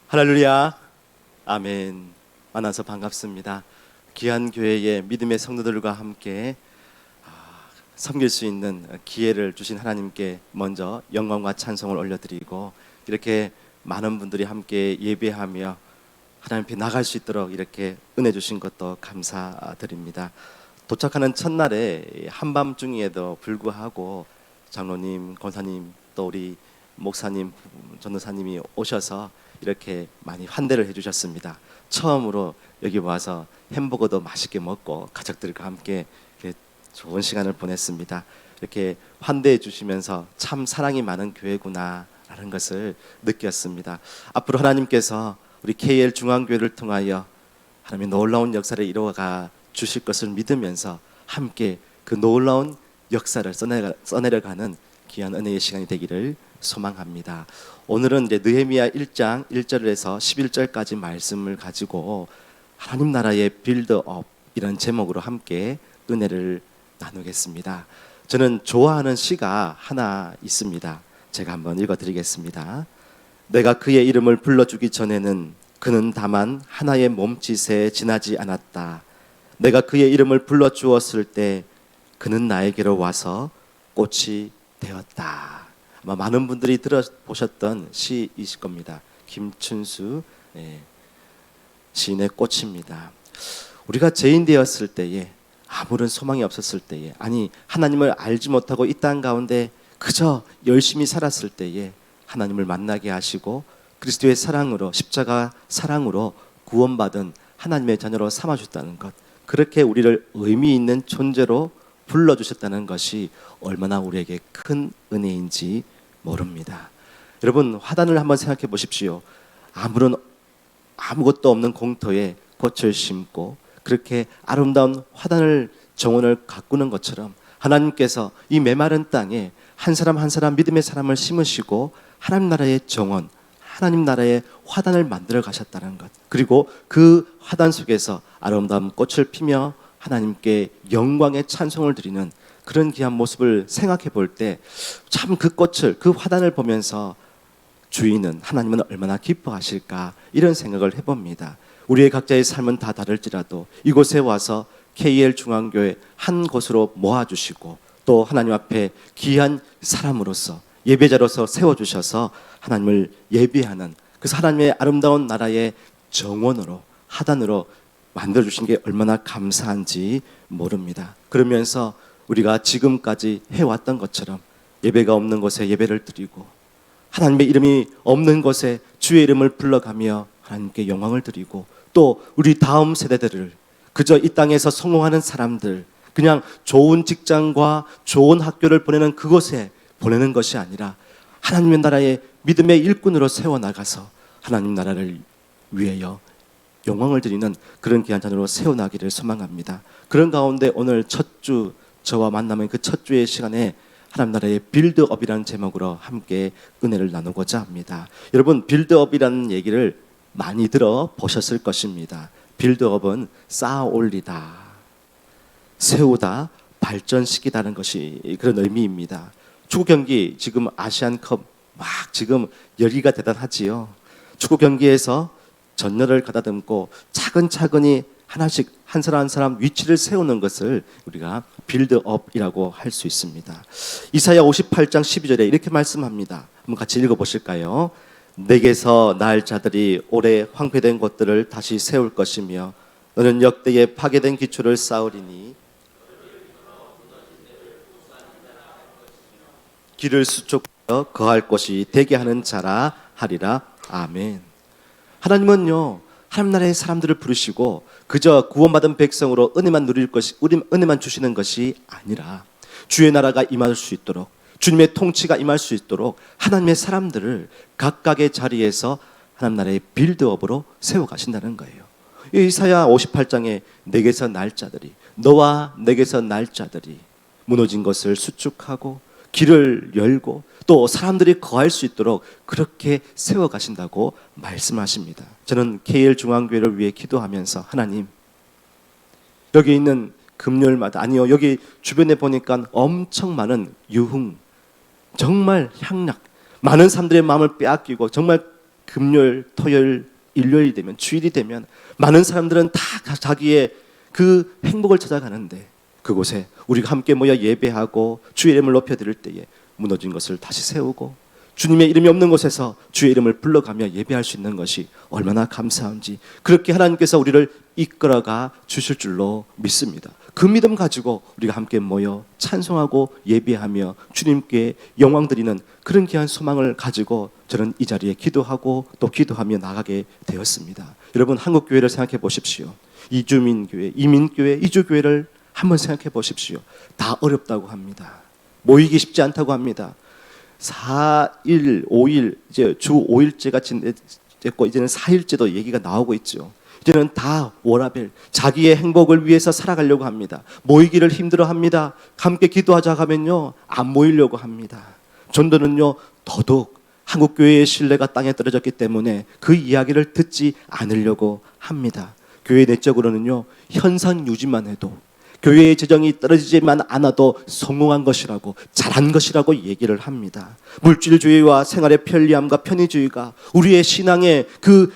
할렐루야, 아멘. 만나서 반갑습니다. 귀한 교회의 믿음의 성도들과 함께 섬길 수 있는 기회를 주신 하나님께 먼저 영광과 찬송을 올려드리고, 이렇게 많은 분들이 함께 예배하며 하나님 앞에 나갈 수 있도록 이렇게 은혜 주신 것도 감사드립니다. 도착하는 첫날에 한밤중에도 불구하고 장로님, 권사님, 또 우리 목사님, 전도사님이 오셔서 이렇게 많이 환대를 해주셨습니다. 처음으로 여기 와서 햄버거도 맛있게 먹고 가족들과 함께 좋은 시간을 보냈습니다. 이렇게 환대해 주시면서 참 사랑이 많은 교회구나 라는 것을 느꼈습니다. 앞으로 하나님께서 우리 KL 중앙교회를 통하여 하나님의 놀라운 역사를 이루어가 주실 것을 믿으면서 함께 그 놀라운 역사를 써내려가는 귀한 은혜의 시간이 되기를 소망합니다. 오늘은 이제 느헤미야 1장 1절에서 11절까지 말씀을 가지고 하나님 나라의 빌드업이라는 제목으로 함께 은혜를 나누겠습니다. 저는 좋아하는 시가 하나 있습니다. 제가 한번 읽어드리겠습니다. 내가 그의 이름을 불러주기 전에는 그는 다만 하나의 몸짓에 지나지 않았다. 내가 그의 이름을 불러주었을 때 그는 나에게로 와서 꽃이 되었다. 아마 많은 분들이 들어보셨던 시이실 겁니다. 김춘수 시인의 꽃입니다. 우리가 죄인 되었을 때에, 아무런 소망이 없었을 때에, 아니 하나님을 알지 못하고 이 땅 가운데 그저 열심히 살았을 때에 하나님을 만나게 하시고 그리스도의 사랑으로, 십자가 사랑으로 구원받은 하나님의 자녀로 삼아주셨다는 것, 그렇게 우리를 의미 있는 존재로 불러주셨다는 것이 얼마나 우리에게 큰 은혜인지 모릅니다. 여러분, 화단을 한번 생각해 보십시오. 아무것도 없는 공터에 꽃을 심고 그렇게 아름다운 화단을, 정원을 가꾸는 것처럼 하나님께서 이 메마른 땅에 한 사람 한 사람 믿음의 사람을 심으시고 하나님 나라의 정원, 하나님 나라의 화단을 만들어 가셨다는 것, 그리고 그 화단 속에서 아름다운 꽃을 피며 하나님께 영광의 찬송을 드리는 그런 귀한 모습을 생각해 볼 때 참 그 꽃을, 그 화단을 보면서 주인은, 하나님은 얼마나 기뻐하실까, 이런 생각을 해봅니다. 우리의 각자의 삶은 다 다를지라도 이곳에 와서 KL 중앙교회 한 곳으로 모아주시고 또 하나님 앞에 귀한 사람으로서, 예배자로서 세워주셔서 하나님을 예배하는, 그래서 하나님의 아름다운 나라의 정원으로, 하단으로 만들어주신 게 얼마나 감사한지 모릅니다. 그러면서 우리가 지금까지 해왔던 것처럼 예배가 없는 곳에 예배를 드리고 하나님의 이름이 없는 곳에 주의 이름을 불러가며 하나님께 영광을 드리고, 또 우리 다음 세대들을, 그저 이 땅에서 성공하는 사람들, 그냥 좋은 직장과 좋은 학교를 보내는 그곳에 보내는 것이 아니라 하나님의 나라의 믿음의 일꾼으로 세워나가서 하나님 나라를 위하여 영광을 드리는 그런 귀한 자녀로 세워나기를 소망합니다. 그런 가운데 오늘 첫 주, 저와 만나면 그 첫 주의 시간에 하나님 나라의 빌드업이라는 제목으로 함께 은혜를 나누고자 합니다. 여러분, 빌드업이라는 얘기를 많이 들어보셨을 것입니다. 빌드업은 쌓아 올리다, 세우다, 발전시키다는 것이 그런 의미입니다. 축구 경기, 지금 아시안컵 막 지금 열기가 대단하지요. 축구 경기에서 전열을 가다듬고 차근차근히 하나씩 한 사람 한 사람 위치를 세우는 것을 우리가 빌드업이라고 할 수 있습니다. 이사야 58장 12절에 이렇게 말씀합니다. 한번 같이 읽어보실까요? 내게서 날 자들이 오래 황폐된 곳들을 다시 세울 것이며 너는 역대에 파괴된 기초를 쌓으리니 길을 수축하여 거할 곳이 되게 하는 자라 하리라. 아멘. 하나님은요, 하나님 나라의 사람들을 부르시고 그저 구원받은 백성으로 은혜만 누릴 것이, 은혜만 주시는 것이 아니라 주의 나라가 임할 수 있도록, 주님의 통치가 임할 수 있도록 하나님의 사람들을 각각의 자리에서 하나님 나라의 빌드업으로 세워가신다는 거예요. 이사야 58장에 내게서 날 자들이, 너와 내게서 날 자들이 무너진 것을 수축하고 길을 열고 또 사람들이 거할 수 있도록 그렇게 세워가신다고 말씀하십니다. 저는 KL 중앙교회를 위해 기도하면서, 하나님, 여기 있는 금요일마다, 아니요, 여기 주변에 보니까 엄청 많은 유흥, 정말 향락, 많은 사람들의 마음을 빼앗기고 정말 금요일, 토요일, 일요일이 되면, 주일이 되면 많은 사람들은 다 자기의 그 행복을 찾아가는데, 그곳에 우리가 함께 모여 예배하고 주의 이름을 높여드릴 때에 무너진 것을 다시 세우고 주님의 이름이 없는 곳에서 주의 이름을 불러가며 예배할 수 있는 것이 얼마나 감사한지, 그렇게 하나님께서 우리를 이끌어가 주실 줄로 믿습니다. 그 믿음 가지고 우리가 함께 모여 찬송하고 예배하며 주님께 영광 드리는 그런 귀한 소망을 가지고 저는 이 자리에 기도하고 또 기도하며 나가게 되었습니다. 여러분, 한국교회를 생각해 보십시오. 이주민교회, 이민교회, 이주교회를 한번 생각해 보십시오. 다 어렵다고 합니다. 모이기 쉽지 않다고 합니다. 4일, 5일, 이제 주 5일째가 됐고 이제는 4일째도 얘기가 나오고 있죠. 이제는 다 워라벨, 자기의 행복을 위해서 살아가려고 합니다. 모이기를 힘들어합니다. 함께 기도하자 하면요, 안 모이려고 합니다. 전도는요, 더더욱 한국교회의 신뢰가 땅에 떨어졌기 때문에 그 이야기를 듣지 않으려고 합니다. 교회 내적으로는요, 현상 유지만 해도, 교회의 재정이 떨어지지만 않아도 성공한 것이라고, 잘한 것이라고 얘기를 합니다. 물질주의와 생활의 편리함과 편의주의가 우리의 신앙의 그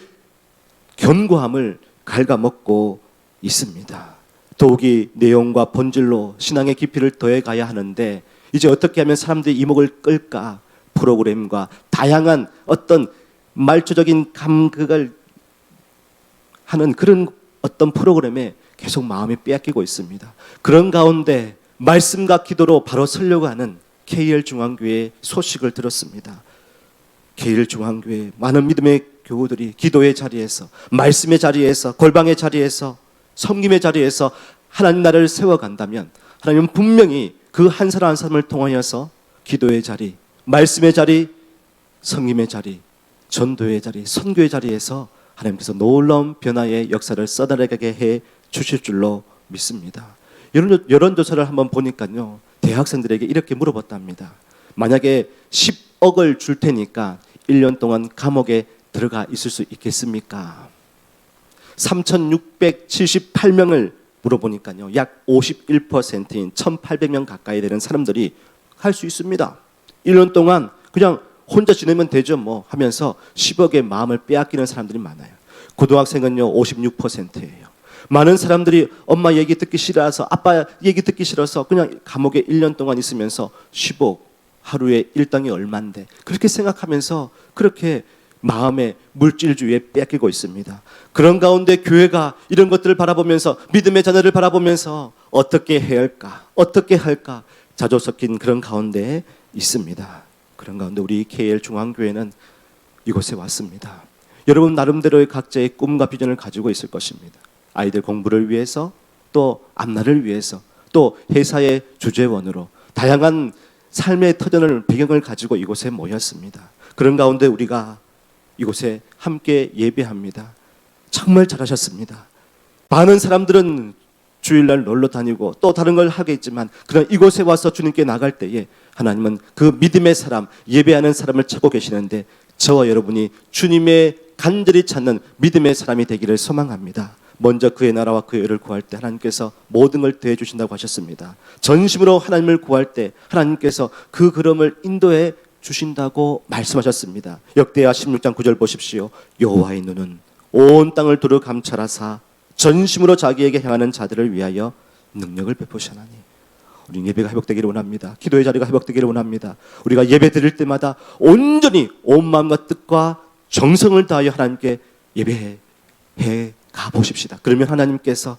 견고함을 갉아먹고 있습니다. 더욱이 내용과 본질로 신앙의 깊이를 더해가야 하는데, 이제 어떻게 하면 사람들이 이목을 끌까? 프로그램과 다양한 어떤 말초적인 감각을 하는 그런 어떤 프로그램에 계속 마음이 빼앗기고 있습니다. 그런 가운데 말씀과 기도로 바로 서려고 하는 KL 중앙교회의 소식을 들었습니다. KL 중앙교회 많은 믿음의 교우들이 기도의 자리에서, 말씀의 자리에서, 골방의 자리에서, 섬김의 자리에서 하나님 나라를 세워간다면 하나님은 분명히 그 한 사람 한 사람을 통하여서 기도의 자리, 말씀의 자리, 섬김의 자리, 전도의 자리, 선교의 자리에서 하나님께서 놀라운 변화의 역사를 써나가게 해 주실 줄로 믿습니다. 여론조사를 한번 보니까요, 대학생들에게 이렇게 물어봤답니다. 만약에 10억을 줄 테니까 1년 동안 감옥에 들어가 있을 수 있겠습니까? 3,678명을 물어보니까요, 약 51%인 1,800명 가까이 되는 사람들이 할 수 있습니다. 1년 동안 그냥 혼자 지내면 되죠 뭐 하면서 10억의 마음을 빼앗기는 사람들이 많아요. 고등학생은요 56%예요. 많은 사람들이 엄마 얘기 듣기 싫어서, 아빠 얘기 듣기 싫어서 그냥 감옥에 1년 동안 있으면서 10억, 하루에 일당이 얼만데, 그렇게 생각하면서 그렇게 마음의 물질주의에 빼앗기고 있습니다. 그런 가운데 교회가 이런 것들을 바라보면서, 믿음의 자녀를 바라보면서 어떻게 해야 할까, 어떻게 할까 자주 섞인 그런 가운데 있습니다. 그런 가운데 우리 KL 중앙교회는 이곳에 왔습니다. 여러분 나름대로의 각자의 꿈과 비전을 가지고 있을 것입니다. 아이들 공부를 위해서, 또 앞날을 위해서, 또 회사의 주재원으로 다양한 삶의 터전을, 배경을 가지고 이곳에 모였습니다. 그런 가운데 우리가 이곳에 함께 예배합니다. 정말 잘하셨습니다. 많은 사람들은 주일날 놀러 다니고 또 다른 걸 하겠지만, 그러나 이곳에 와서 주님께 나갈 때에 하나님은 그 믿음의 사람, 예배하는 사람을 찾고 계시는데, 저와 여러분이 주님의 간절히 찾는 믿음의 사람이 되기를 소망합니다. 먼저 그의 나라와 그의 의를 구할 때 하나님께서 모든 걸 더해 주신다고 하셨습니다. 전심으로 하나님을 구할 때 하나님께서 그 걸음을 인도해 주신다고 말씀하셨습니다. 역대하 16장 9절 보십시오. 여호와의 눈은 온 땅을 두루 감찰하사 전심으로 자기에게 향하는 자들을 위하여 능력을 베푸시나니. 우리 예배가 회복되기를 원합니다. 기도의 자리가 회복되기를 원합니다. 우리가 예배 드릴 때마다 온전히 온 마음과 뜻과 정성을 다하여 하나님께 예배해 가보십시다. 그러면 하나님께서,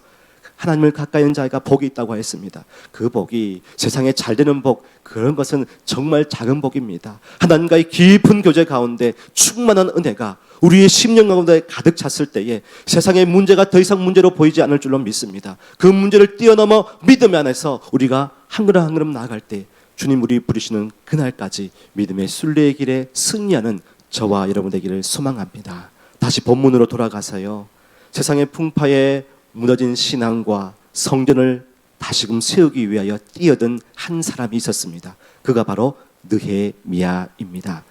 하나님을 가까이 하는 자가 복이 있다고 했습니다. 그 복이 세상에 잘 되는 복, 그런 것은 정말 작은 복입니다. 하나님과의 깊은 교제 가운데 충만한 은혜가 우리의 심령 가운데 가득 찼을 때에 세상의 문제가 더 이상 문제로 보이지 않을 줄로 믿습니다. 그 문제를 뛰어넘어 믿음 안에서 우리가 한 걸음 한 걸음 나아갈 때 주님 우리 부르시는 그날까지 믿음의 순례의 길에 승리하는 저와 여러분 되기를 소망합니다. 다시 본문으로 돌아가서요, 세상의 풍파에 무너진 신앙과 성전을 다시금 세우기 위하여 뛰어든 한 사람이 있었습니다. 그가 바로 느헤미야입니다.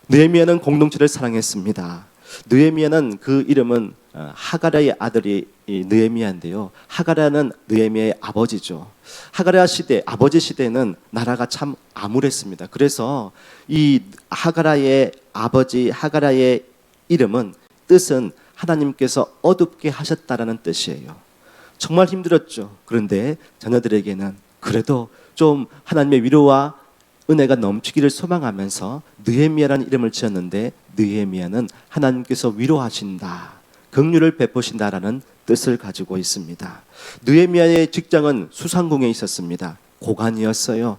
느헤미야는 공동체를 사랑했습니다. 느헤미야는 그 이름은 하가랴의 아들이 느헤미야인데요. 하가랴는 느헤미야의 아버지죠. 하가랴 시대, 아버지 시대는 나라가 참 암울했습니다. 그래서 이 하가랴의 아버지, 하가랴의 이름은 뜻은 하나님께서 어둡게 하셨다라는 뜻이에요. 정말 힘들었죠. 그런데 자녀들에게는 그래도 좀 하나님의 위로와 은혜가 넘치기를 소망하면서 느헤미야라는 이름을 지었는데, 느헤미야는 하나님께서 위로하신다, 긍휼을 베푸신다라는 뜻을 가지고 있습니다. 느헤미야의 직장은 수상궁에 있었습니다. 고관이었어요.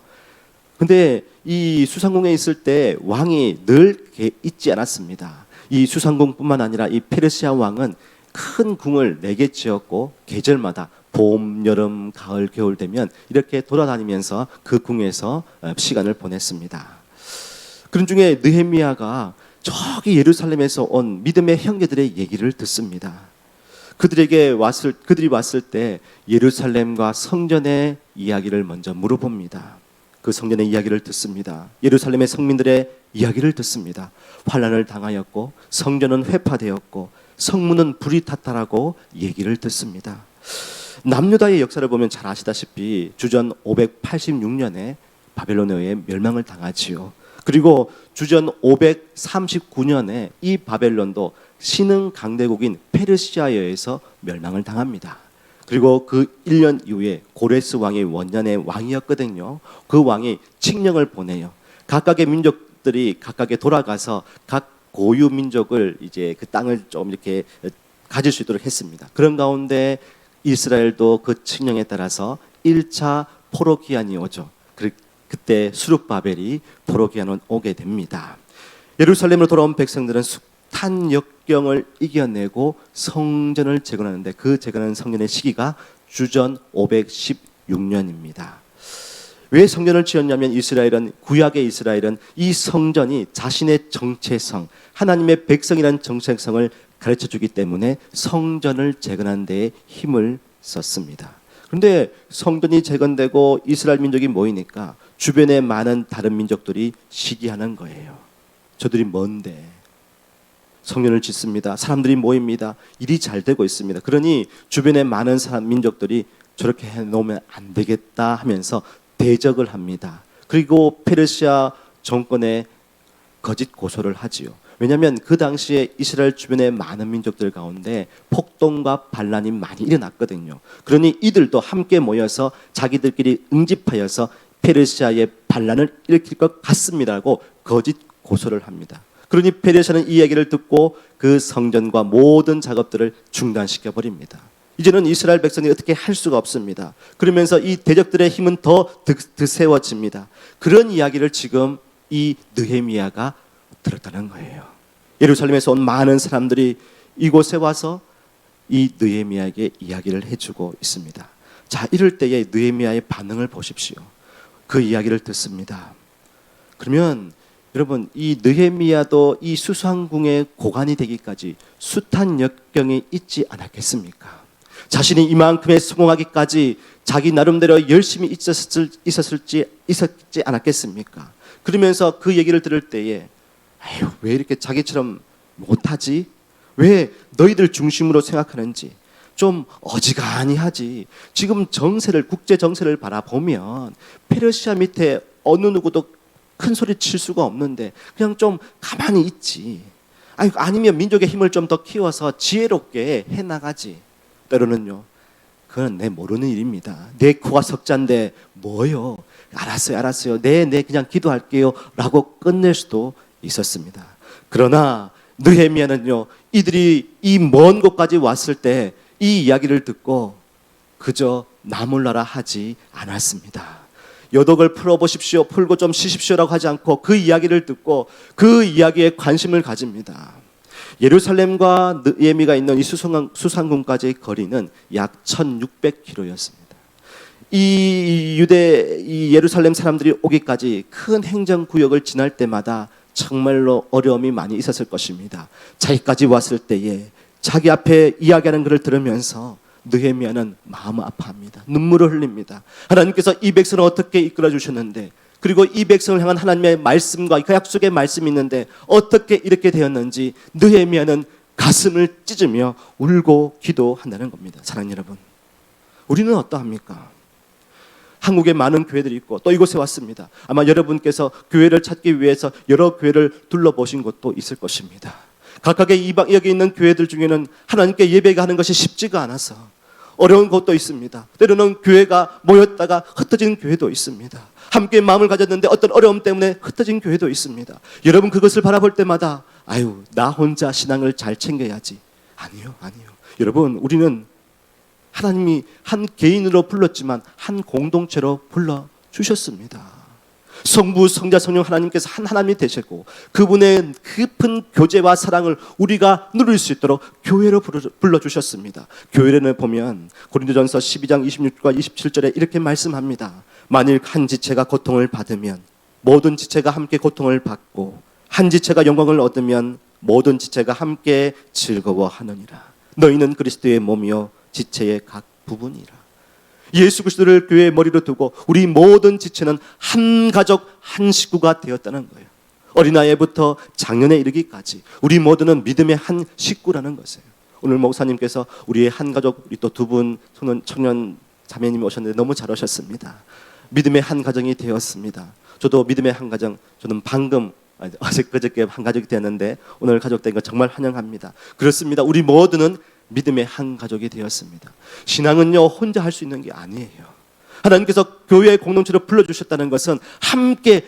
근데 이 수상궁에 있을 때 왕이 늘 있지 않았습니다. 이 수상궁뿐만 아니라 이 페르시아 왕은 큰 궁을 4개 지었고 계절마다 봄, 여름, 가을, 겨울 되면 이렇게 돌아다니면서 그 궁에서 시간을 보냈습니다. 그런 중에 느헤미야가 저기 예루살렘에서 온 믿음의 형제들의 얘기를 듣습니다. 그들이 왔을 때 예루살렘과 성전의 이야기를 먼저 물어봅니다. 그 성전의 이야기를 듣습니다. 예루살렘의 성민들의 이야기를 듣습니다. 환난을 당하였고 성전은 회파되었고 성문은 불이 탔다라고 얘기를 듣습니다. 남유다의 역사를 보면 잘 아시다시피 주전 586년에 바벨론에 의해 멸망을 당하지요. 그리고 주전 539년에 이 바벨론도 신흥 강대국인 페르시아에 의해서 멸망을 당합니다. 그리고 그 1년 이후에 고레스 왕이 원년의 왕이었거든요. 그 왕이 칙령을 보내요. 각각의 민족들이 각각에 돌아가서 각 고유 민족을 이제 그 땅을 좀 이렇게 가질 수 있도록 했습니다. 그런 가운데 이스라엘도 그 칙령에 따라서 1차 포로 기한이 오죠. 그때 수룹바벨이 포로 기한을 오게 됩니다. 예루살렘으로 돌아온 백성들은 숱한 역경을 이겨내고 성전을 재건하는데, 그 재건하는 성전의 시기가 주전 516년입니다. 왜 성전을 지었냐면 구약의 이스라엘은 이 성전이 자신의 정체성, 하나님의 백성이라는 정체성을 가르쳐주기 때문에 성전을 재건하는 데에 힘을 썼습니다. 그런데 성전이 재건되고 이스라엘 민족이 모이니까 주변에 많은 다른 민족들이 시기하는 거예요. 저들이 뭔데 성전을 짓습니다. 사람들이 모입니다. 일이 잘 되고 있습니다. 그러니 주변에 많은 민족들이 저렇게 해놓으면 안 되겠다 하면서 대적을 합니다. 그리고 페르시아 정권에 거짓 고소를 하지요. 왜냐하면 그 당시에 이스라엘 주변의 많은 민족들 가운데 폭동과 반란이 많이 일어났거든요. 그러니 이들도 함께 모여서 자기들끼리 응집하여서 페르시아의 반란을 일으킬 것 같습니다라고 거짓 고소를 합니다. 그러니 페르시아는 이 얘기를 듣고 그 성전과 모든 작업들을 중단시켜 버립니다. 이제는 이스라엘 백성이 어떻게 할 수가 없습니다. 그러면서 이 대적들의 힘은 더 드세워집니다. 그런 이야기를 지금 이 느헤미야가 들었다는 거예요. 예루살렘에서 온 많은 사람들이 이곳에 와서 이 느헤미야에게 이야기를 해주고 있습니다. 자, 이럴 때에 느헤미야의 반응을 보십시오. 그 이야기를 듣습니다. 그러면 여러분, 이 느헤미야도 이 수상궁의 고관이 되기까지 숱한 역경이 있지 않았겠습니까? 자신이 이만큼의 성공하기까지 자기 나름대로 열심히 있었지 않았겠습니까? 그러면서 그 얘기를 들을 때에 아유, 왜 이렇게 자기처럼 못하지? 왜 너희들 중심으로 생각하는지 좀 어지간히 하지. 지금 국제 정세를 바라보면 페르시아 밑에 어느 누구도 큰 소리 칠 수가 없는데 그냥 좀 가만히 있지. 아니면 민족의 힘을 좀 더 키워서 지혜롭게 해나가지. 때로는요, 그건 내 모르는 일입니다. 내 코가 석잔데 뭐요? 알았어요. 네, 그냥 기도할게요 라고 끝낼 수도 있었습니다. 그러나 느헤미야는요, 이들이 이 먼 곳까지 왔을 때 이 이야기를 듣고 그저 나몰라라 하지 않았습니다. 여독을 풀어보십시오, 풀고 좀 쉬십시오라고 하지 않고 그 이야기를 듣고 그 이야기에 관심을 가집니다. 예루살렘과 느헤미가 있는 이 수상궁까지의 거리는 약 1600km였습니다. 이 예루살렘 사람들이 오기까지 큰 행정구역을 지날 때마다 정말로 어려움이 많이 있었을 것입니다. 자기까지 왔을 때에 자기 앞에 이야기하는 것을 들으면서 느헤미야는 마음 아파합니다. 눈물을 흘립니다. 하나님께서 이 백성을 어떻게 이끌어 주셨는데, 그리고 이 백성을 향한 하나님의 말씀과 그 약속의 말씀이 있는데 어떻게 이렇게 되었는지 느헤미야는 가슴을 찢으며 울고 기도한다는 겁니다. 사랑하는 여러분, 우리는 어떠합니까? 한국에 많은 교회들이 있고 또 이곳에 왔습니다. 아마 여러분께서 교회를 찾기 위해서 여러 교회를 둘러보신 것도 있을 것입니다. 각각의 이방역에 있는 교회들 중에는 하나님께 예배가 하는 것이 쉽지가 않아서 어려운 곳도 있습니다. 때로는 교회가 모였다가 흩어진 교회도 있습니다. 함께 마음을 가졌는데 어떤 어려움 때문에 흩어진 교회도 있습니다. 여러분 그것을 바라볼 때마다 아유, 나 혼자 신앙을 잘 챙겨야지. 아니요. 여러분, 우리는 하나님이 한 개인으로 불렀지만 한 공동체로 불러주셨습니다. 성부, 성자, 성령 하나님께서 한 하나님이 되셨고 그분의 깊은 교제와 사랑을 우리가 누릴 수 있도록 교회로 불러주셨습니다. 교회를 보면 고린도전서 12장 26과 27절에 이렇게 말씀합니다. 만일 한 지체가 고통을 받으면 모든 지체가 함께 고통을 받고 한 지체가 영광을 얻으면 모든 지체가 함께 즐거워하느니라. 너희는 그리스도의 몸이요 지체의 각 부분이라. 예수 그리스도를 교회의 머리로 두고 우리 모든 지체는 한 가족 한 식구가 되었다는 거예요. 어린아이부터 장년에 이르기까지 우리 모두는 믿음의 한 식구라는 것이에요. 오늘 목사님께서 우리의 한 가족, 우리 또 두 분 청년 자매님이 오셨는데 너무 잘 오셨습니다. 믿음의 한 가정이 되었습니다. 저도 믿음의 한 가정, 저는 방금 그저께 한 가족이 되었는데 오늘 가족 된 거 정말 환영합니다. 그렇습니다. 우리 모두는 믿음의 한 가족이 되었습니다. 신앙은요 혼자 할 수 있는 게 아니에요. 하나님께서 교회의 공동체로 불러주셨다는 것은 함께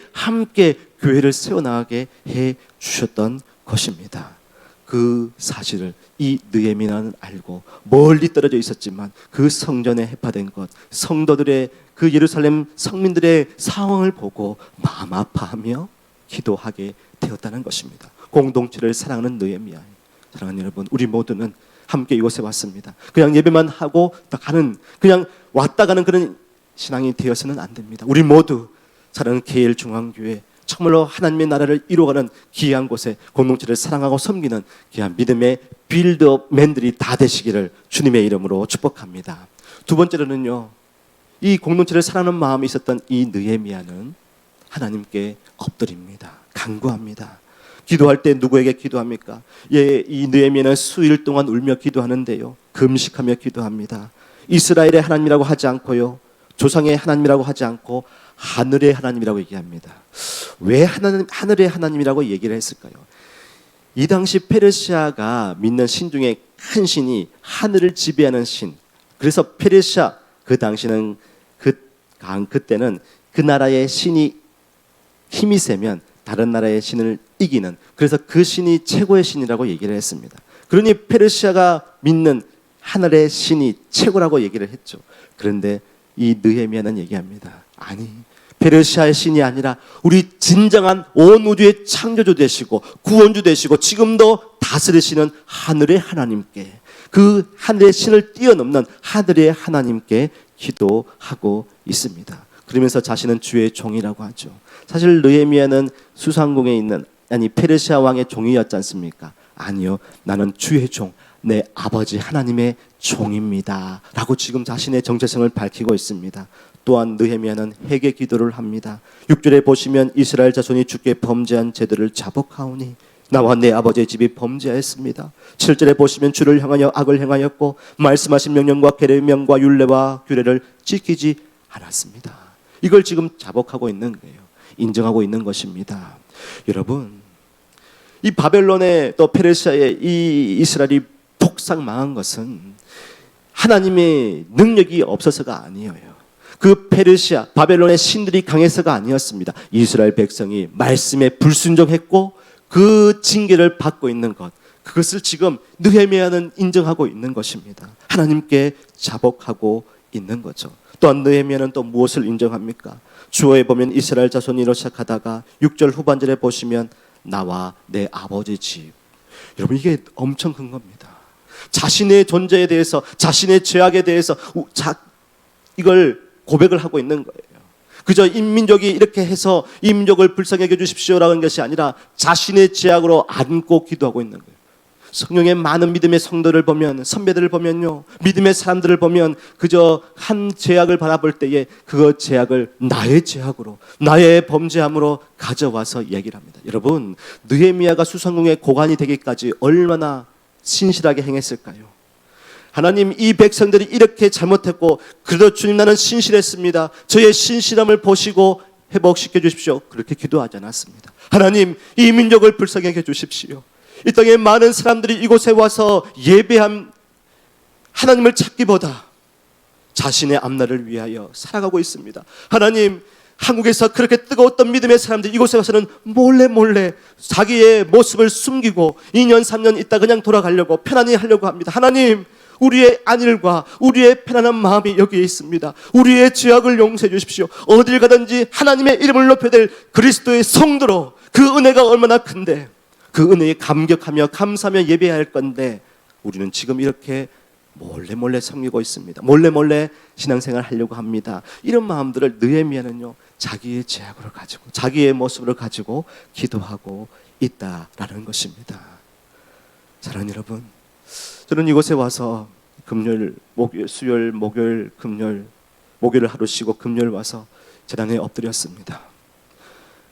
교회를 세워나가게 해주셨던 것입니다. 그 사실을 이 느헤미야는 알고 멀리 떨어져 있었지만 그 성전에 해파된 것, 성도들의 그 예루살렘 성민들의 상황을 보고 마음 아파하며 기도하게 되었다는 것입니다. 공동체를 사랑하는 느헤미야. 사랑하는 여러분, 우리 모두는 함께 이곳에 왔습니다. 그냥 예배만 하고 가는, 그냥 왔다 가는 그런 신앙이 되어서는 안 됩니다. 우리 모두 사랑하는 KL중앙교회 정말로 하나님의 나라를 이루어가는 귀한 곳에 공동체를 사랑하고 섬기는 귀한 믿음의 빌드업맨들이 다 되시기를 주님의 이름으로 축복합니다. 두 번째로는요, 이 공동체를 사랑하는 마음이 있었던 이 느헤미야는 하나님께 엎드립니다. 간구합니다. 기도할 때 누구에게 기도합니까? 이 느헤미야는 수일 동안 울며 기도하는데요, 금식하며 기도합니다. 이스라엘의 하나님이라고 하지 않고요, 조상의 하나님이라고 하지 않고 하늘의 하나님이라고 얘기합니다. 왜 하늘의 하나님이라고 얘기를 했을까요? 이 당시 페르시아가 믿는 신 중에 한 신이 하늘을 지배하는 신. 그래서 페르시아, 그 당시는 그때는 그 나라의 신이 힘이 세면 다른 나라의 신을 이기는, 그래서 그 신이 최고의 신이라고 얘기를 했습니다. 그러니 페르시아가 믿는 하늘의 신이 최고라고 얘기를 했죠. 그런데 이 느헤미야는 얘기합니다. 아니, 페르시아의 신이 아니라 우리 진정한 온 우주의 창조주 되시고 구원주 되시고 지금도 다스리시는 하늘의 하나님께, 그 하늘의 신을 뛰어넘는 하늘의 하나님께 기도하고 있습니다. 그러면서 자신은 주의 종이라고 하죠. 사실 느헤미야는 수상궁에 있는, 아니 페르시아 왕의 종이었지 않습니까? 아니요, 나는 주의 종, 내 아버지 하나님의 종입니다 라고 지금 자신의 정체성을 밝히고 있습니다. 또한 느헤미야는 회개 기도를 합니다. 6절에 보시면 이스라엘 자손이 주께 범죄한 죄들을 자복하오니 나와 내 아버지의 집이 범죄하였습니다. 7절에 보시면 주를 향하여 악을 행하였고 말씀하신 명령과 계명과 율례와 규례를 지키지 않았습니다. 이걸 지금 자복하고 있는 거예요. 인정하고 있는 것입니다. 여러분, 이 바벨론의 또 페르시아의 이 이스라엘이 폭삭 망한 것은 하나님의 능력이 없어서가 아니에요. 그 페르시아, 바벨론의 신들이 강해서가 아니었습니다. 이스라엘 백성이 말씀에 불순종했고 그 징계를 받고 있는 것, 그것을 지금 느헤미야는 인정하고 있는 것입니다. 하나님께 자복하고 있는 거죠. 또한 느헤미야는 또 무엇을 인정합니까? 주어에 보면 이스라엘 자손이로 시작하다가 6절 후반절에 보시면 나와 내 아버지 집. 여러분, 이게 엄청 큰 겁니다. 자신의 존재에 대해서, 자신의 죄악에 대해서 이걸 고백을 하고 있는 거예요. 그저 인민족이 이렇게 해서 이 민족을 불쌍하게 해주십시오라는 것이 아니라 자신의 죄악으로 안고 기도하고 있는 거예요. 성령의 많은 믿음의 성도를 보면, 선배들을 보면요, 믿음의 사람들을 보면 그저 한 죄악을 바라볼 때에 그 죄악을 나의 죄악으로, 나의 범죄함으로 가져와서 얘기를 합니다. 여러분, 느헤미야가 수상궁의 고관이 되기까지 얼마나 신실하게 행했을까요? 하나님, 이 백성들이 이렇게 잘못했고 그래도 주님 나는 신실했습니다, 저의 신실함을 보시고 회복시켜 주십시오, 그렇게 기도하지 않았습니다. 하나님, 이 민족을 불쌍하게 해 주십시오, 이 땅에 많은 사람들이 이곳에 와서 예배한 하나님을 찾기보다 자신의 앞날을 위하여 살아가고 있습니다. 하나님, 한국에서 그렇게 뜨거웠던 믿음의 사람들이 이곳에 와서는 몰래 자기의 모습을 숨기고 2년 3년 있다 그냥 돌아가려고 편안히 하려고 합니다. 하나님, 우리의 안일과 우리의 편안한 마음이 여기에 있습니다. 우리의 죄악을 용서해 주십시오. 어딜 가든지 하나님의 이름을 높여야 될 그리스도의 성도로, 그 은혜가 얼마나 큰데, 그 은혜에 감격하며 감사하며 예배해야 할 건데 우리는 지금 이렇게 몰래 섬기고 있습니다. 몰래 신앙생활 하려고 합니다. 이런 마음들을 느헤미야는요, 자기의 죄악으로 가지고, 자기의 모습으로 가지고 기도하고 있다라는 것입니다. 사랑하는 여러분, 저는 이곳에 와서 금요일, 수요일, 목요일, 금요일, 목요일을 하루 쉬고 금요일 와서 재단에 엎드렸습니다.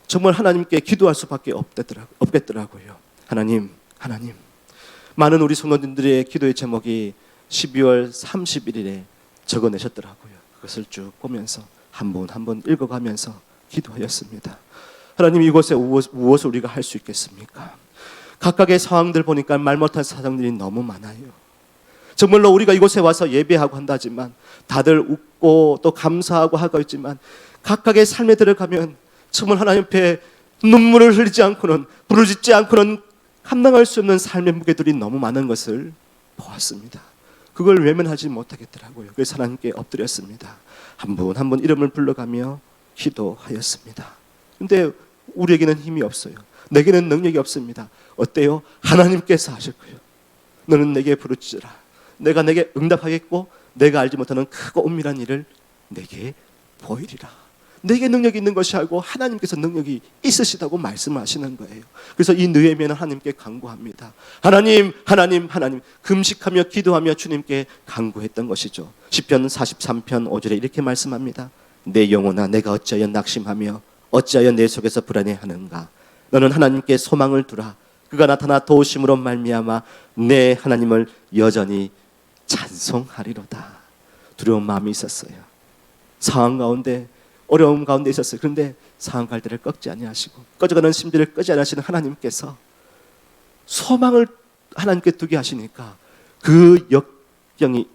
정말 하나님께 기도할 수밖에 없겠더라고요. 하나님, 많은 우리 성도님들의 기도의 제목이 12월 31일에 적어내셨더라고요. 그것을 쭉 보면서 한 번 읽어가면서 기도하였습니다. 하나님, 이곳에 무엇을 우리가 할 수 있겠습니까? 각각의 상황들 보니까 말 못할 사정들이 너무 많아요. 정말로 우리가 이곳에 와서 예배하고 한다지만 다들 웃고 또 감사하고 하고 있지만 각각의 삶에 들어가면 정말 하나님 앞에 눈물을 흘리지 않고는, 부르짖지 않고는 감당할 수 없는 삶의 무게들이 너무 많은 것을 보았습니다. 그걸 외면하지 못하겠더라고요. 그래서 하나님께 엎드렸습니다. 한 분 이름을 불러가며 기도하였습니다. 근데 우리에게는 힘이 없어요. 내게는 능력이 없습니다. 어때요? 하나님께서 하실 거예요. 너는 내게 부르짖으라. 내가 내게 응답하겠고 내가 알지 못하는 크고 은밀한 일을 내게 보이리라. 내게 능력이 있는 것이 알고 하나님께서 능력이 있으시다고 말씀하시는 거예요. 그래서 이 느헤미야는 하나님께 간구합니다. 하나님, 금식하며 기도하며 주님께 간구했던 것이죠. 시편 43편 5절에 이렇게 말씀합니다. 내 영혼아, 내가 어찌하여 낙심하며 어찌하여 내 속에서 불안해하는가. 너는 하나님께 소망을 두라. 그가 나타나 도우심으로 말미암아 내 하나님을 여전히 찬송하리로다. 두려운 마음이 있었어요. 상황 가운데, 어려움 가운데 있었어요. 그런데 상황 갈대를 꺾지 아니하시고 꺼져가는 심지를 끄지 아니하시는 하나님께서 소망을 하나님께 두게 하시니까 그 역경이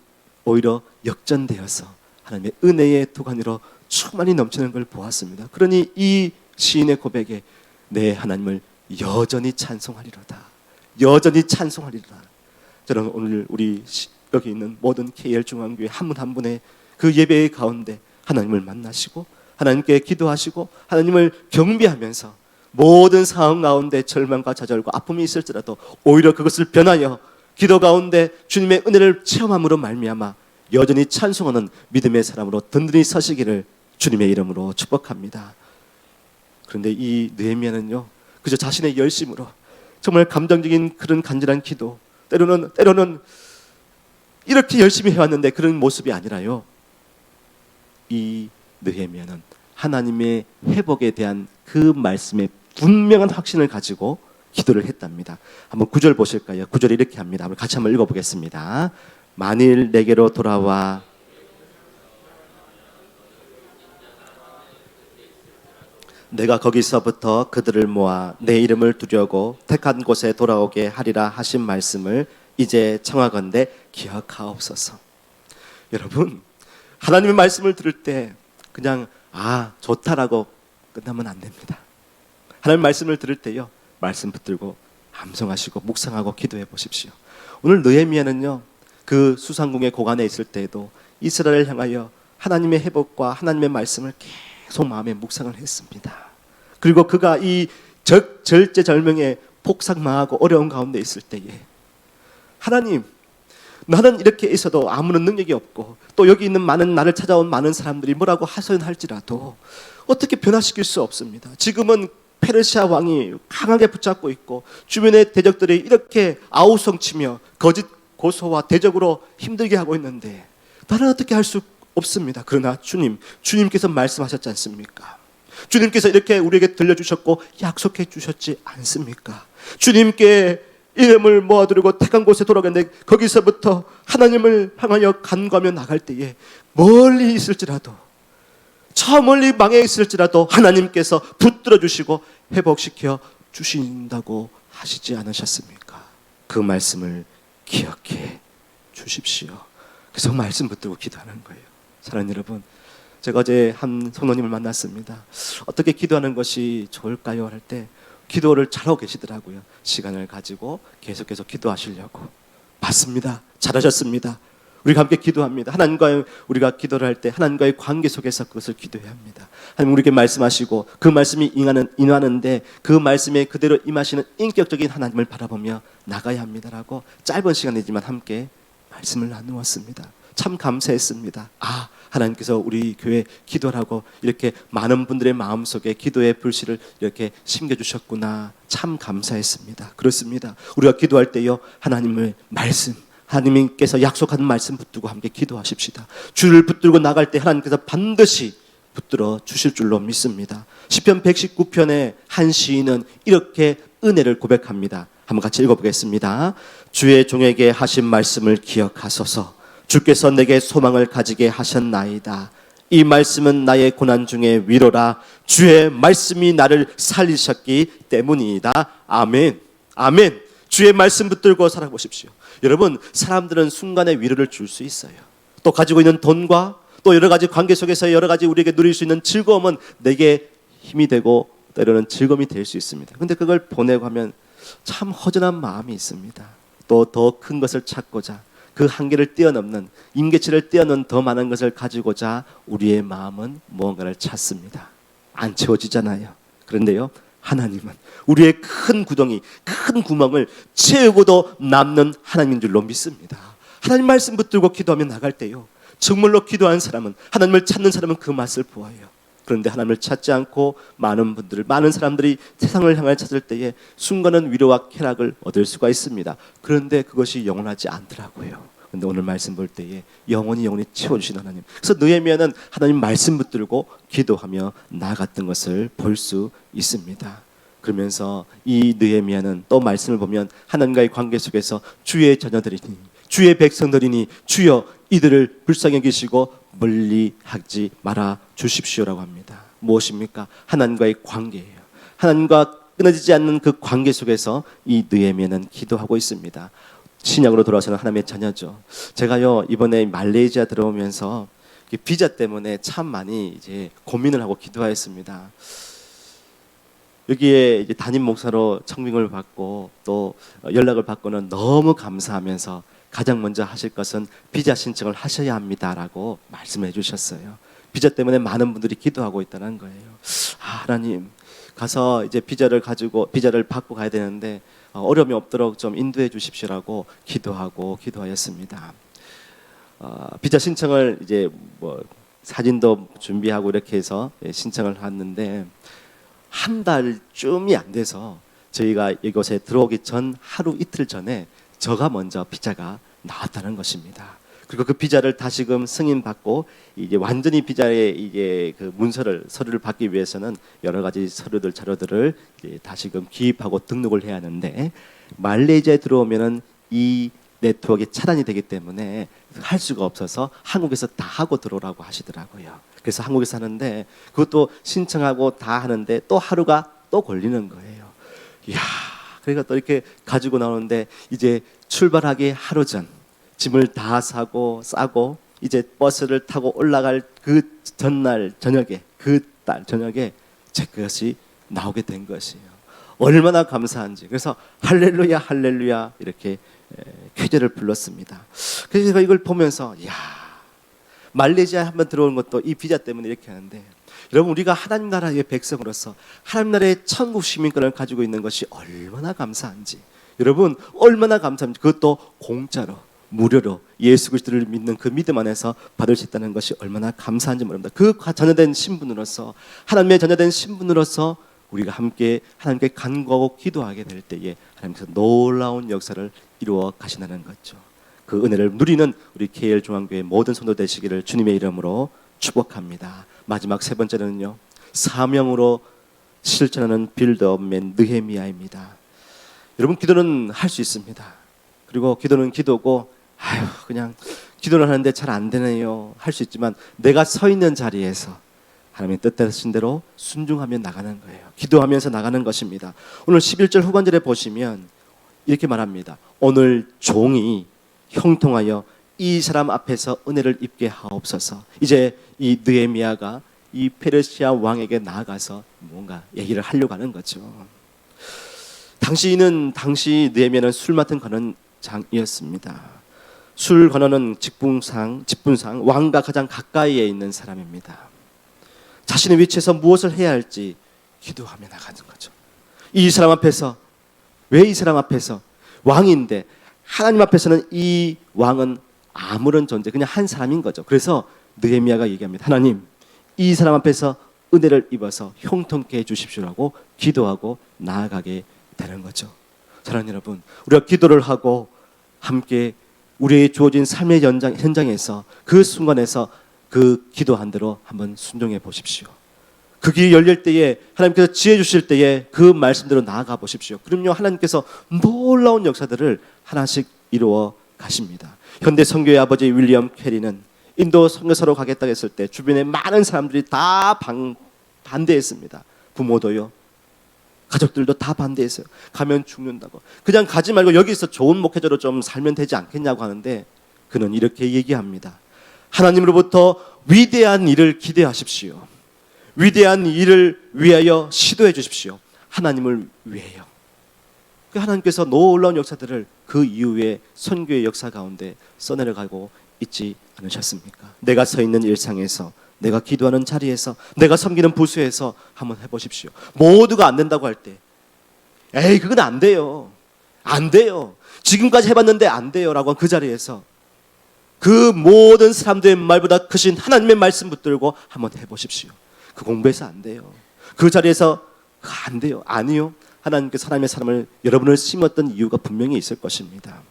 오히려 역전되어서 하나님의 은혜의 도가니로 충만히 넘치는 걸 보았습니다. 그러니 이 시인의 고백에 내 하나님을 여전히 찬송하리로다. 여전히 찬송하리로다. 저는 오늘 우리 여기 있는 모든 KL 중앙교회 한 분 한 분의 그 예배의 가운데 하나님을 만나시고 하나님께 기도하시고 하나님을 경배하면서 모든 상황 가운데 절망과 좌절과 아픔이 있을지라도 오히려 그것을 변하여 기도 가운데 주님의 은혜를 체험함으로 말미암아 여전히 찬송하는 믿음의 사람으로 든든히 서시기를 주님의 이름으로 축복합니다. 그런데 이 느헤미야는요, 그저 자신의 열심으로 정말 감정적인 그런 간절한 기도, 때로는 이렇게 열심히 해왔는데 그런 모습이 아니라요, 이 느헤미야는 하나님의 회복에 대한 그 말씀에 분명한 확신을 가지고 기도를 했답니다. 한번 9절 보실까요? 9절이 이렇게 합니다. 같이 한번 읽어보겠습니다. 만일 내게로 돌아와 내가 거기서부터 그들을 모아 내 이름을 두려고 택한 곳에 돌아오게 하리라 하신 말씀을 이제 청하건대 기억하옵소서. 여러분, 하나님의 말씀을 들을 때 그냥 좋다라고 끝나면 안 됩니다. 하나님 말씀을 들을 때요, 말씀 붙들고 암송하시고 묵상하고 기도해 보십시오. 오늘 느헤미야는요, 그 수상궁의 고관에 있을 때에도 이스라엘을 향하여 하나님의 회복과 하나님의 말씀을 계속 마음에 묵상을 했습니다. 그리고 그가 이 절제절명의 폭삭망하고 어려운 가운데 있을 때에 하나님, 나는 이렇게 있어도 아무런 능력이 없고 또 여기 있는 나를 찾아온 많은 사람들이 뭐라고 하소연할지라도 어떻게 변화시킬 수 없습니다. 지금은 페르시아 왕이 강하게 붙잡고 있고 주변의 대적들이 이렇게 아우성치며 거짓 고소와 대적으로 힘들게 하고 있는데 나는 어떻게 할 수 없습니다. 그러나 주님께서 말씀하셨지 않습니까? 주님께서 이렇게 우리에게 들려주셨고 약속해 주셨지 않습니까? 주님께 이름을 모아두려고 택한 곳에 돌아가는데 거기서부터 하나님을 향하여 간구하며 나갈 때에 멀리 있을지라도 저 멀리 망해 있을지라도 하나님께서 붙들어 주시고 회복시켜 주신다고 하시지 않으셨습니까? 그 말씀을 기억해 주십시오. 그래서 말씀 붙들고 기도하는 거예요. 사랑하는 여러분, 제가 어제 한 성도님을 만났습니다. 어떻게 기도하는 것이 좋을까요? 할 때 기도를 잘하고 계시더라고요. 시간을 가지고 계속 기도하시려고. 맞습니다. 잘하셨습니다. 우리가 함께 기도합니다. 하나님과 우리가 기도를 할 때 하나님과의 관계 속에서 그것을 기도해야 합니다. 하나님 우리에게 말씀하시고 그 말씀이 임하는데 그 말씀에 그대로 임하시는 인격적인 하나님을 바라보며 나가야 합니다라고 짧은 시간이지만 함께 말씀을 나누었습니다. 참 감사했습니다. 하나님께서 우리 교회 기도라고 이렇게 많은 분들의 마음속에 기도의 불씨를 이렇게 심겨주셨구나. 참 감사했습니다. 그렇습니다. 우리가 기도할 때요, 하나님의 말씀, 하나님께서 약속한 말씀 붙들고 함께 기도하십시다. 주를 붙들고 나갈 때 하나님께서 반드시 붙들어 주실 줄로 믿습니다. 시편 119편의 한 시인은 이렇게 은혜를 고백합니다. 한번 같이 읽어보겠습니다. 주의 종에게 하신 말씀을 기억하소서. 주께서 내게 소망을 가지게 하셨나이다. 이 말씀은 나의 고난 중에 위로라. 주의 말씀이 나를 살리셨기 때문이다. 아멘. 아멘. 주의 말씀 붙들고 살아보십시오. 여러분, 사람들은 순간의 위로를 줄 수 있어요. 또 가지고 있는 돈과 또 여러 가지 관계 속에서 여러 가지 우리에게 누릴 수 있는 즐거움은 내게 힘이 되고 때로는 즐거움이 될 수 있습니다. 그런데 그걸 보내고 하면 참 허전한 마음이 있습니다. 또 더 큰 것을 찾고자 그 한계를 뛰어넘는, 임계치를 뛰어넘는 더 많은 것을 가지고자 우리의 마음은 무언가를 찾습니다. 안 채워지잖아요. 그런데요, 하나님은 우리의 큰 구멍을 채우고도 남는 하나님인 줄로 믿습니다. 하나님 말씀 붙들고 기도하며 나갈 때요, 정말로 기도하는 사람은, 하나님을 찾는 사람은 그 맛을 보아요. 그런데 하나님을 찾지 않고 많은 사람들이 세상을 향해 찾을 때에 순간은 위로와 쾌락을 얻을 수가 있습니다. 그런데 그것이 영원하지 않더라고요. 그런데 오늘 말씀 볼 때에 영원히 채워주신 하나님. 그래서 느헤미야는 하나님 말씀 붙들고 기도하며 나아갔던 것을 볼 수 있습니다. 그러면서 이 느헤미야는 또 말씀을 보면 하나님과의 관계 속에서 주의 자녀들이니, 주의 백성들이니 주여 이들을 불쌍히 여기시고 멀리하지 말아 주십시오라고 합니다. 무엇입니까? 하나님과의 관계예요. 하나님과 끊어지지 않는 그 관계 속에서 이 느헤미야는 기도하고 있습니다. 신약으로 돌아서는 하나님의 자녀죠. 제가요, 이번에 말레이시아 들어오면서 비자 때문에 참 많이 이제 고민을 하고 기도하였습니다. 여기에 이제 담임 목사로 청빙을 받고 또 연락을 받고는 너무 감사하면서 가장 먼저 하실 것은 비자 신청을 하셔야 합니다라고 말씀해 주셨어요. 비자 때문에 많은 분들이 기도하고 있다는 거예요. 하나님, 가서 이제 비자를 받고 가야 되는데 어려움이 없도록 좀 인도해 주십시오라고 기도하였습니다. 비자 신청을 이제 사진도 준비하고 이렇게 해서 신청을 했는데 한 달쯤이 안 돼서 저희가 이곳에 들어오기 전 하루 이틀 전에 저가 먼저 비자가 나왔다는 것입니다. 그리고 그 비자를 다시금 승인받고 이제 완전히 비자의 이게 그 서류를 받기 위해서는 여러 가지 자료들을 이제 다시금 기입하고 등록을 해야 하는데 말레이시아에 들어오면은 이 네트워크가 차단이 되기 때문에 할 수가 없어서 한국에서 다 하고 들어오라고 하시더라고요. 그래서 한국에서 하는데 그것도 신청하고 다 하는데 또 하루가 또 걸리는 거예요. 이야. 그러니까 또 이렇게 가지고 나오는데 이제 출발하기 하루 전 짐을 다 싸고 이제 버스를 타고 올라갈 그 전날 저녁에, 그 달 저녁에 제 것이 나오게 된 것이에요. 얼마나 감사한지. 그래서 할렐루야 할렐루야 이렇게 쾌제를 불렀습니다. 그래서 제가 이걸 보면서 말레이시아에 한번 들어오는 것도 이 비자 때문에 이렇게 하는데, 여러분, 우리가 하나님 나라의 백성으로서 하나님 나라의 천국 시민권을 가지고 있는 것이 얼마나 감사한지, 여러분 얼마나 감사한지, 그것도 공짜로 무료로 예수 그리스도를 믿는 그 믿음 안에서 받을 수 있다는 것이 얼마나 감사한지 모릅니다. 그 자녀된 신분으로서, 하나님의 자녀된 신분으로서 우리가 함께 하나님께 간구하고 기도하게 될 때에 하나님께서 놀라운 역사를 이루어 가시는 거죠. 그 은혜를 누리는 우리 KL 중앙교회 모든 성도 되시기를 주님의 이름으로 축복합니다. 마지막 세 번째는요, 사명으로 실천하는 빌드업맨 느헤미야입니다. 여러분, 기도는 할 수 있습니다. 그리고 기도는 기도고, 그냥 기도를 하는데 잘 안 되네요 할 수 있지만, 내가 서 있는 자리에서 하나님의 뜻대신 대로 순종하며 나가는 거예요. 기도하면서 나가는 것입니다. 오늘 11절 후반절에 보시면 이렇게 말합니다. 오늘 종이 형통하여 이 사람 앞에서 은혜를 입게 하옵소서. 이제 이 느헤미야가 이 페르시아 왕에게 나아가서 뭔가 얘기를 하려고 하는 거죠. 당시 느헤미야는 술 맡은 관원장이었습니다. 술 관원은 직분상 왕과 가장 가까이에 있는 사람입니다. 자신의 위치에서 무엇을 해야 할지 기도하며 나가는 거죠. 이 사람 앞에서, 왜 이 사람 앞에서? 왕인데 하나님 앞에서는 이 왕은 아무런 존재, 그냥 한 사람인 거죠. 그래서 느헤미야가 얘기합니다. 하나님, 이 사람 앞에서 은혜를 입어서 형통케 해주십시오라고 기도하고 나아가게 되는 거죠. 사랑하는 여러분, 우리가 기도를 하고 함께 우리의 주어진 삶의 현장에서 그 순간에서 그 기도한 대로 한번 순종해 보십시오. 그 길이 열릴 때에 하나님께서 지혜 주실 때에 그 말씀대로 나아가 보십시오. 그럼요, 하나님께서 놀라운 역사들을 하나씩 이루어 가십니다. 현대 선교의 아버지 윌리엄 캐리는 인도 선교사로 가겠다고 했을 때 주변에 많은 사람들이 다 반대했습니다. 부모도요, 가족들도 다 반대했어요. 가면 죽는다고. 그냥 가지 말고 여기서 좋은 목회자로 좀 살면 되지 않겠냐고 하는데 그는 이렇게 얘기합니다. 하나님으로부터 위대한 일을 기대하십시오. 위대한 일을 위하여 시도해 주십시오. 하나님을 위해요. 하나님께서 놀라운 역사들을 그 이후에 선교의 역사 가운데 써내려가고 있지 않으셨습니까? 내가 서 있는 일상에서, 내가 기도하는 자리에서, 내가 섬기는 부서에서 한번 해보십시오. 모두가 안 된다고 할 때, 에이 그건 안 돼요, 안 돼요, 지금까지 해봤는데 안 돼요 라고 한 그 자리에서 그 모든 사람들의 말보다 크신 하나님의 말씀 붙들고 한번 해보십시오. 그 공부해서 안 돼요, 그 자리에서 안 돼요, 아니요, 하나님께서 사람의 사람을 여러분을 심었던 이유가 분명히 있을 것입니다.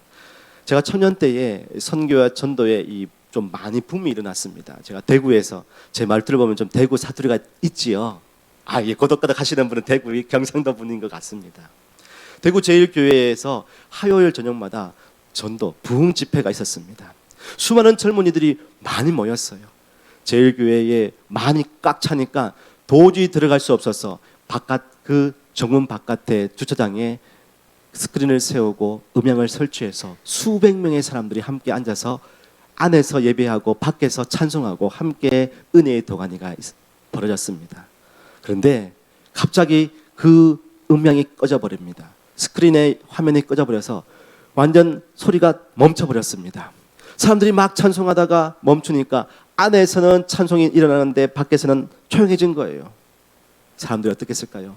제가 청년 때에 선교와 전도에 좀 많이 붐이 일어났습니다. 제가 대구에서, 제 말 들어보면 좀 대구 사투리가 있지요. 예, 고독가닥 하시는 분은 대구 경상도 분인 것 같습니다. 대구 제일교회에서 화요일 저녁마다 전도 부흥 집회가 있었습니다. 수많은 젊은이들이 많이 모였어요. 제일교회에 많이 꽉 차니까 도저히 들어갈 수 없어서 그 정문 바깥에 주차장에 스크린을 세우고 음향을 설치해서 수백 명의 사람들이 함께 앉아서 안에서 예배하고 밖에서 찬송하고 함께 은혜의 도가니가 벌어졌습니다. 그런데 갑자기 그 음향이 꺼져버립니다. 스크린의 화면이 꺼져버려서 완전 소리가 멈춰버렸습니다. 사람들이 막 찬송하다가 멈추니까 안에서는 찬송이 일어나는데 밖에서는 조용해진 거예요. 사람들이 어떻게 했을까요?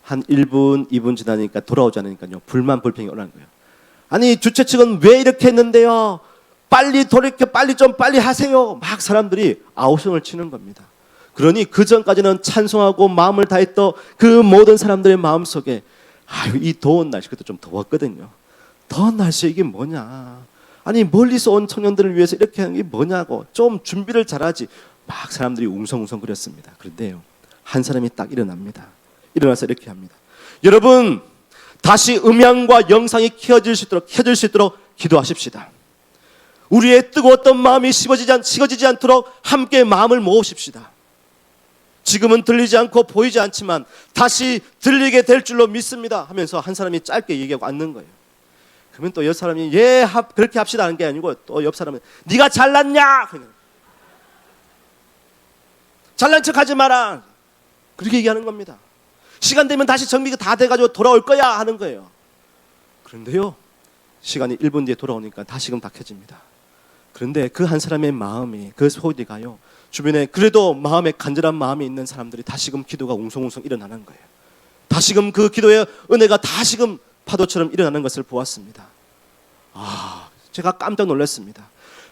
한 1분, 2분 지나니까 돌아오지 않으니까요, 불만 불평이 올라온 거예요. 아니 주최 측은 왜 이렇게 했는데요? 빨리 돌이켜, 빨리 하세요. 막 사람들이 아우성을 치는 겁니다. 그러니 그 전까지는 찬송하고 마음을 다했던 그 모든 사람들의 마음속에 이 더운 날씨, 그때 좀 더웠거든요. 더운 날씨에 이게 뭐냐, 아니 멀리서 온 청년들을 위해서 이렇게 하는 게 뭐냐고 좀 준비를 잘하지. 막 사람들이 웅성웅성거렸습니다. 그런데요, 한 사람이 딱 일어납니다. 일어나서 이렇게 합니다. 여러분, 다시 음향과 영상이 켜질 수 있도록 기도하십시다. 우리의 뜨거웠던 마음이 식어지지 않도록 함께 마음을 모으십시다. 지금은 들리지 않고 보이지 않지만 다시 들리게 될 줄로 믿습니다 하면서 한 사람이 짧게 얘기하고 앉는 거예요. 그러면 또 옆 사람이 그렇게 합시다 하는 게 아니고 또 옆 사람은 네가 잘났냐? 잘난 척 하지 마라. 그렇게 얘기하는 겁니다. 시간 되면 다시 정비가 다 돼가지고 돌아올 거야 하는 거예요. 그런데요, 시간이 1분 뒤에 돌아오니까 다시금 다 켜집니다. 그런데 그 한 사람의 마음이, 그 소리가요, 주변에 그래도 마음에 간절한 마음이 있는 사람들이 다시금 기도가 웅성웅성 일어나는 거예요. 다시금 그 기도의 은혜가 다시금 파도처럼 일어나는 것을 보았습니다. 제가 깜짝 놀랐습니다.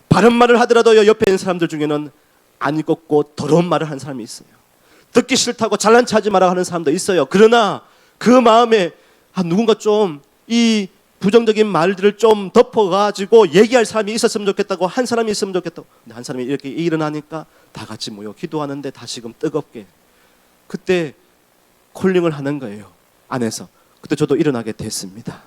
바른 말을 하더라도 옆에 있는 사람들 중에는 안 읽었고 더러운 말을 하는 사람이 있어요. 듣기 싫다고 잘난 체 하지 마라 하는 사람도 있어요. 그러나 그 마음에 누군가 좀 이 부정적인 말들을 좀 덮어가지고 얘기할 사람이 있었으면 좋겠다고, 한 사람이 있으면 좋겠다고. 근데 한 사람이 이렇게 일어나니까 다 같이 모여 기도하는데 다시금 뜨겁게 그때 콜링을 하는 거예요, 안에서. 그때 저도 일어나게 됐습니다.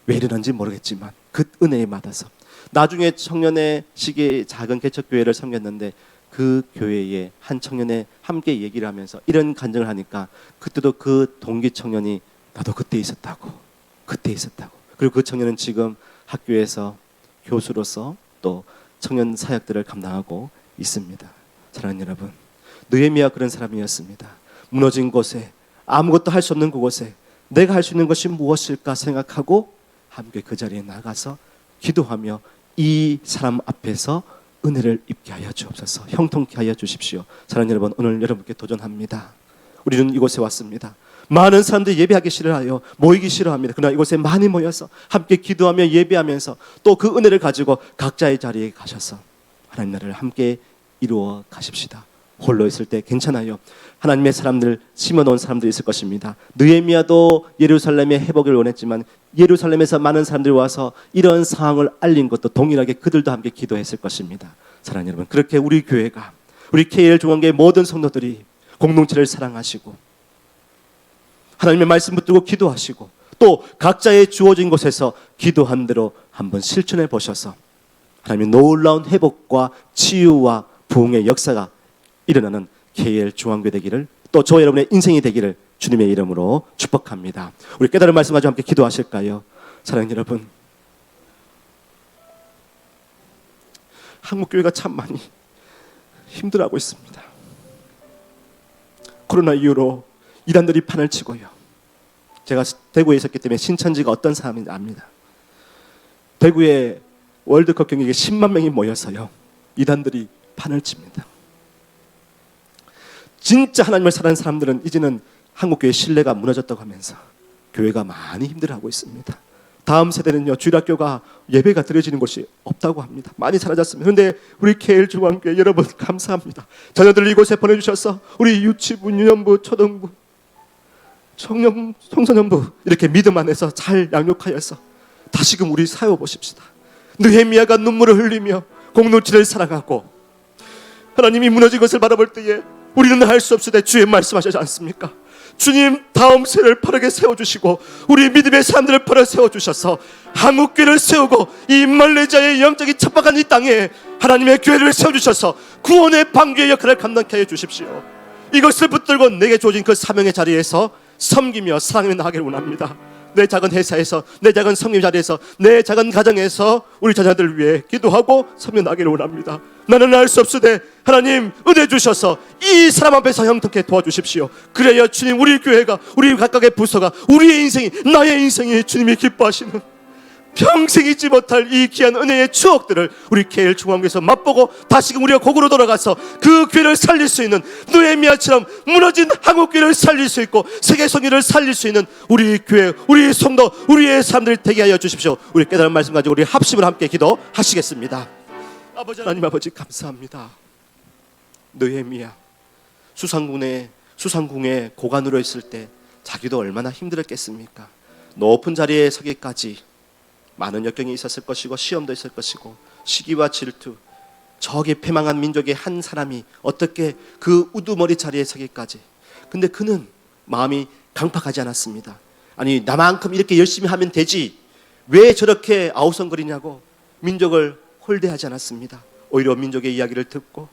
왜 일어난지 모르겠지만 그 은혜에 받아서 나중에 청년의 시기에 작은 개척교회를 섬겼는데 그 교회에 한 청년에 함께 얘기를 하면서 이런 간증을 하니까 그때도 그 동기 청년이 나도 그때 있었다고 그리고 그 청년은 지금 학교에서 교수로서 또 청년 사역들을 감당하고 있습니다. 사랑하는 여러분, 느헤미야가 그런 사람이었습니다. 무너진 곳에, 아무것도 할 수 없는 그곳에 내가 할 수 있는 것이 무엇일까 생각하고 함께 그 자리에 나가서 기도하며 이 사람 앞에서 은혜를 입게 하여 주옵소서. 형통케 하여 주십시오. 사랑하는 여러분, 오늘 여러분께 도전합니다. 우리는 이곳에 왔습니다. 많은 사람들이 예배하기 싫어하여 모이기 싫어합니다. 그러나 이곳에 많이 모여서 함께 기도하며 예배하면서 또 그 은혜를 가지고 각자의 자리에 가셔서 하나님 나라를 함께 이루어 가십시다. 홀로 있을 때 괜찮아요. 하나님의 사람들, 심어놓은 사람들이 있을 것입니다. 느헤미야도 예루살렘의 회복을 원했지만 예루살렘에서 많은 사람들이 와서 이런 상황을 알린 것도 동일하게 그들도 함께 기도했을 것입니다. 사랑하는 여러분, 그렇게 우리 교회가, 우리 KL 중앙교회 모든 성도들이 공동체를 사랑하시고 하나님의 말씀 붙들고 기도하시고 또 각자의 주어진 곳에서 기도한 대로 한번 실천해 보셔서 하나님의 놀라운 회복과 치유와 부흥의 역사가 일어나는 KL 중앙교회 되기를, 또 저 여러분의 인생이 되기를 주님의 이름으로 축복합니다. 우리 깨달은 말씀 가지고 함께 기도하실까요? 사랑하는 여러분, 한국교회가 참 많이 힘들어하고 있습니다. 코로나 이후로 이단들이 판을 치고요. 제가 대구에 있었기 때문에 신천지가 어떤 사람인지 압니다. 대구에 월드컵 경기에 10만 명이 모여서요, 이단들이 판을 칩니다. 진짜 하나님을 사랑하는 사람들은 이제는 한국교회 신뢰가 무너졌다고 하면서 교회가 많이 힘들어하고 있습니다. 다음 세대는요, 주일학교가 예배가 드려지는 곳이 없다고 합니다. 많이 사라졌습니다. 그런데 우리 KL 중앙교회 여러분 감사합니다. 자녀들 이곳에 보내주셔서 우리 유치부, 유년부, 초등부, 청소년부 이렇게 믿음 안에서 잘 양육하여서 다시금 우리 세워보십시다. 느헤미야가 눈물을 흘리며 공동체를 사랑하고 하나님이 무너진 것을 바라볼 때에 우리는 할 수 없을 때 주의 말씀하시지 않습니까? 주님 다음 세대를 바르게 세워주시고 우리 믿음의 사람들을 바르게 세워주셔서 한국교회를 세우고 이 말레이시아의 영적인 척박한 이 땅에 하나님의 교회를 세워주셔서 구원의 방주의 역할을 감당케 하여 주십시오. 이것을 붙들고 내게 주어진 그 사명의 자리에서 섬기며 사랑하며 나가기를 원합니다. 내 작은 회사에서, 내 작은 성림 자리에서, 내 작은 가정에서 우리 자녀들을 위해 기도하고 섬겨 나가기를 원합니다. 나는 알 수 없으되 하나님 은혜 주셔서 이 사람 앞에서 형통케 도와주십시오. 그래야 주님, 우리 교회가, 우리 각각의 부서가, 우리의 인생이, 나의 인생이 주님이 기뻐하시는 평생 잊지 못할 이 귀한 은혜의 추억들을 우리 KL 중앙교회에서 맛보고 다시금 우리가 곡으로 돌아가서 그 교회를 살릴 수 있는, 느헤미야처럼 무너진 한국교회를 살릴 수 있고 세계 성교를 살릴 수 있는 우리 교회, 우리 성도, 우리의 사람들 되게 하여 주십시오. 우리 깨달은 말씀 가지고 우리 합심을 함께 기도하시겠습니다. 아버지 하나님, 아버지 감사합니다. 느헤미야 수상궁의 고관으로 있을 때 자기도 얼마나 힘들었겠습니까? 높은 자리에 서기까지 많은 역경이 있었을 것이고 시험도 있을 것이고 시기와 질투, 저기 패망한 민족의 한 사람이 어떻게 그 우두머리 자리에 서기까지. 근데 그는 마음이 강팍하지 않았습니다. 아니, 나만큼 이렇게 열심히 하면 되지 왜 저렇게 아우성거리냐고 민족을 홀대하지 않았습니다. 오히려 민족의 이야기를 듣고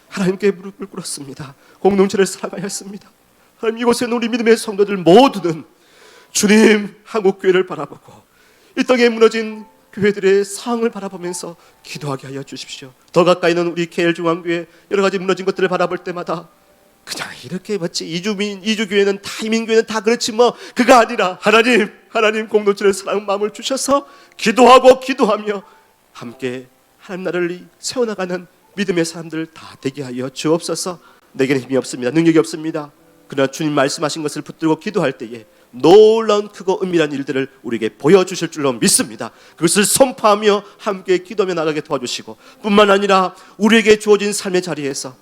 하나님께 무릎을 꿇었습니다. 공동체를 사랑하였습니다. 하나님, 이곳에 있는 우리 믿음의 성도들 모두는 주님 한국교회를 바라보고 이 땅에 무너진 교회들의 상황을 바라보면서 기도하게 하여 주십시오. 더 가까이 있는 우리 KL 중앙교회 여러 가지 무너진 것들을 바라볼 때마다 그냥 이렇게 맞지, 이주교회는 다, 이민교회는 다 그렇지 뭐, 그가 아니라 하나님 공동체를 사랑하는 마음을 주셔서 기도하며 함께 하나님 나라를 세워나가는 믿음의 사람들 다 되게 하여 주옵소서. 내게는 힘이 없습니다. 능력이 없습니다. 그러나 주님 말씀하신 것을 붙들고 기도할 때에 놀라운 크고 은밀한 일들을 우리에게 보여주실 줄로 믿습니다. 그것을 선포하며 함께 기도하며 나가게 도와주시고, 뿐만 아니라 우리에게 주어진 삶의 자리에서,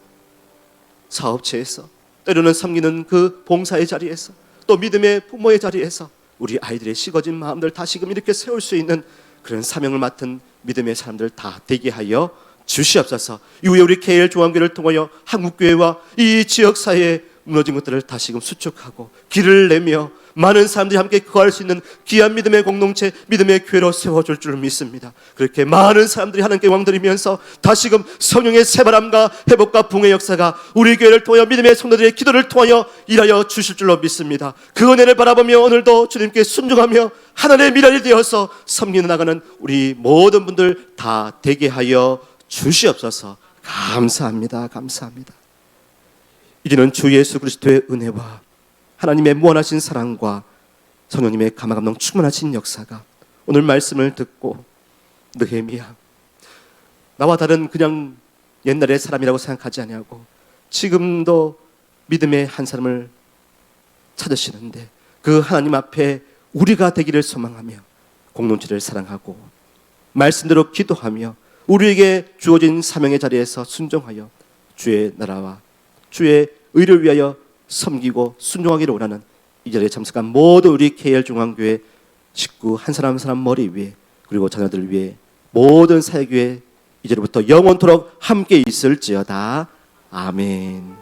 사업체에서, 때로는 섬기는 그 봉사의 자리에서, 또 믿음의 부모의 자리에서 우리 아이들의 식어진 마음들 다시금 이렇게 세울 수 있는 그런 사명을 맡은 믿음의 사람들 다 되게 하여 주시옵소서. 이후에 우리 KL 중앙교회를 통하여 한국교회와 이 지역사회의 무너진 것들을 다시금 수축하고 길을 내며 많은 사람들이 함께 거할 수 있는 귀한 믿음의 공동체, 믿음의 교회로 세워줄 줄 믿습니다. 그렇게 많은 사람들이 하나님께 왕드리면서 다시금 성령의 새바람과 회복과 붕의 역사가 우리 교회를 통하여 믿음의 성도들의 기도를 통하여 일하여 주실 줄로 믿습니다. 그 은혜를 바라보며 오늘도 주님께 순종하며 하나님의 미랄이 되어서 섬기는 나가는 우리 모든 분들 다 되게 하여 주시옵소서. 감사합니다. 감사합니다. 이제는 주 예수 그리스도의 은혜와 하나님의 무한하신 사랑과 성령님의 감화감동 충만하신 역사가 오늘 말씀을 듣고 느헤미야, 나와 다른 그냥 옛날의 사람이라고 생각하지 아니하고 지금도 믿음의 한 사람을 찾으시는데 그 하나님 앞에 우리가 되기를 소망하며 공동체를 사랑하고 말씀대로 기도하며 우리에게 주어진 사명의 자리에서 순종하여 주의 나라와 주의 의를 위하여 섬기고 순종하기를 원하는 이 자리에 참석한 모든 우리 KR중앙교회 식구 한 사람 한 사람 머리 위에 그리고 자녀들 위에 모든 사역교회 이제부터 영원토록 함께 있을지어다. 아멘.